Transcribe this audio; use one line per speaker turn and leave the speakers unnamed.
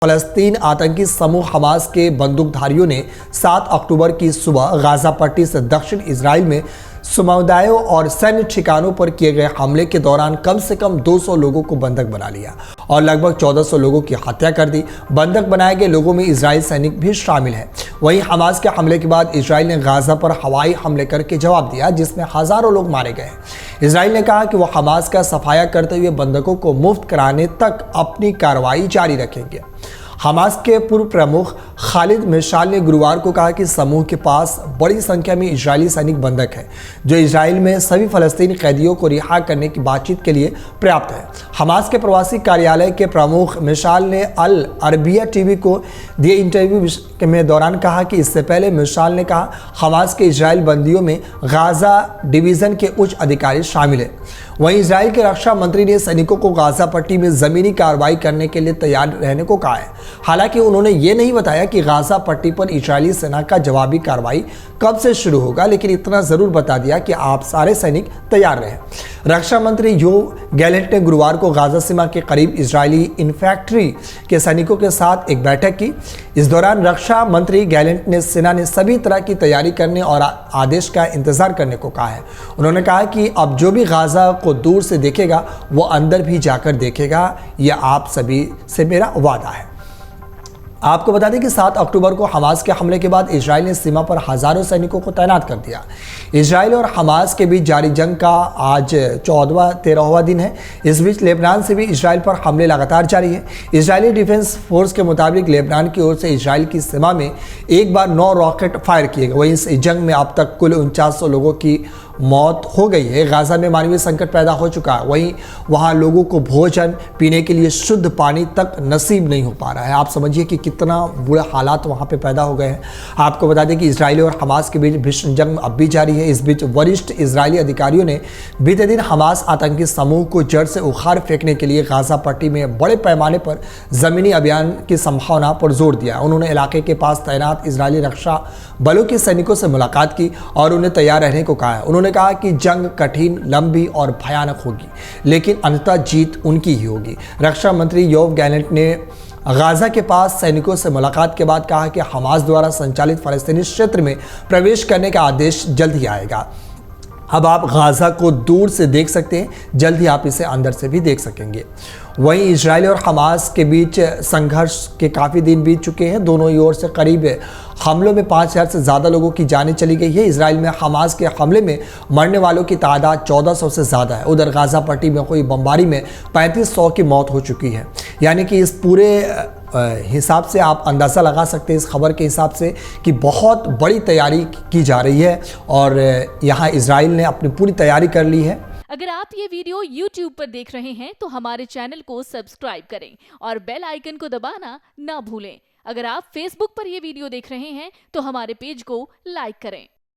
फलस्तीन आतंकी समूह हमास के बंदूकधारियों ने 7 अक्टूबर की सुबह गाजा पट्टी से दक्षिण इजराइल में समुदायों और सैन्य ठिकानों पर किए गए हमले के दौरान कम से कम 200 लोगों को बंधक बना लिया और लगभग 1400 लोगों की हत्या कर दी। बंधक बनाए गए लोगों में इजराइल सैनिक भी शामिल हैं। वहीं हमास के हमले के बाद इजराइल ने गाजा पर हवाई हमले करके जवाब दिया, जिसमें हजारों लोग मारे गए। इजराइल ने कहा कि वह हमास का सफाया करते हुए बंधकों को मुक्त कराने तक अपनी कार्रवाई जारी रखेंगे। हमास के पूर्व प्रमुख खालिद मिशाल ने गुरुवार को कहा कि समूह के पास बड़ी संख्या में इजरायली सैनिक बंधक हैं, जो इजराइल में सभी फलस्तीनी कैदियों को रिहा करने की बातचीत के लिए पर्याप्त है। हमास के प्रवासी कार्यालय के प्रमुख मिशाल ने अल अरबिया टीवी को दिए इंटरव्यू में दौरान कहा कि इससे पहले मिशाल ने कहा हमास के इजराइल बंदियों में गाजा डिवीजन के उच्च अधिकारी शामिल हैं। वहीं इजराइल के रक्षा मंत्री ने सैनिकों को गाजा पट्टी में जमीनी कार्रवाई करने के लिए तैयार रहने को कहा है। हालांकि उन्होंने ये नहीं बताया कि गाजा पट्टी पर इजरायली सेना का जवाबी कार्रवाई कब से शुरू होगा, लेकिन इतना जरूर बता दिया कि आप सारे सैनिक तैयार रहें। रक्षा मंत्री योव गैलेंट ने गुरुवार को गाजा सीमा के करीब इजरायली इन्फैंट्री के सैनिकों के साथ एक बैठक की। इस दौरान रक्षा मंत्री गैलेंट ने सेना ने सभी तरह की तैयारी करने और आदेश का इंतजार करने को कहा है। उन्होंने कहा कि अब जो भी गाजा को दूर से देखेगा वो अंदर भी जाकर देखेगा, यह आप सभी से मेरा वादा है। आपको बता दें कि 7 अक्टूबर को हमास के हमले के बाद इजराइल ने सीमा पर हजारों सैनिकों को तैनात कर दिया। इजराइल और हमास के बीच जारी जंग का आज 13वां दिन है। इस बीच लेबनान से भी इजराइल पर हमले लगातार जारी है। इजरायली डिफेंस फोर्स के मुताबिक लेबनान की ओर से इजराइल की सीमा में एक बार 9 रॉकेट फायर किए गए। वहीं इस जंग में अब तक कुल 4900 लोगों की मौत हो गई है। गाजा में मानवीय संकट पैदा हो चुका है। वहीं वहां लोगों को भोजन, पीने के लिए शुद्ध पानी तक नसीब नहीं हो पा रहा है। आप समझिए कि कितना बुरे हालात वहां पे पैदा हो गए हैं। आपको बता दें कि इजराइल और हमास के बीच भीषण जंग अब भी जारी है। इस बीच वरिष्ठ इजरायली अधिकारियों ने बीते दिन हमास आतंकी समूह को जड़ से उखाड़ फेंकने के लिए गाजा पट्टी में बड़े पैमाने पर जमीनी अभियान की संभावना पर जोर दिया। उन्होंने इलाके के पास तैनात इजरायली रक्षा बलों के सैनिकों से मुलाकात की और उन्हें तैयार रहने को कहा है। उन्होंने कहा कि जंग कठिन, लंबी और भयानक होगी, लेकिन अंततः जीत उनकी ही होगी। रक्षा मंत्री योव गैलेंट ने गाजा के पास सैनिकों से मुलाकात के बाद कहा कि हमास द्वारा संचालित फलस्तीनी क्षेत्र में प्रवेश करने का आदेश जल्द ही आएगा। अब आप गाजा को दूर से देख सकते हैं, जल्द ही आप इसे अंदर से भी देख सकेंगे। वहीं इजराइल और हमास के बीच संघर्ष के काफ़ी दिन बीत चुके हैं। दोनों ही ओर से करीब हमलों में 5000 से ज़्यादा लोगों की जानें चली गई है। इजराइल में हमास के हमले में मरने वालों की तादाद 1400 से ज़्यादा है। उधर गाजा पट्टी में हुई बमबारी में 3500 की मौत हो चुकी है। यानी कि इस पूरे हिसाब से आप अंदाज़ा लगा सकते हैं, इस खबर के हिसाब से, कि बहुत बड़ी तैयारी की जा रही है और यहाँ इजराइल ने अपनी पूरी तैयारी कर ली है।
अगर आप ये वीडियो YouTube पर देख रहे हैं तो हमारे चैनल को सब्सक्राइब करें और बेल आइकन को दबाना ना भूलें। अगर आप Facebook पर ये वीडियो देख रहे हैं तो हमारे पेज को लाइक करें।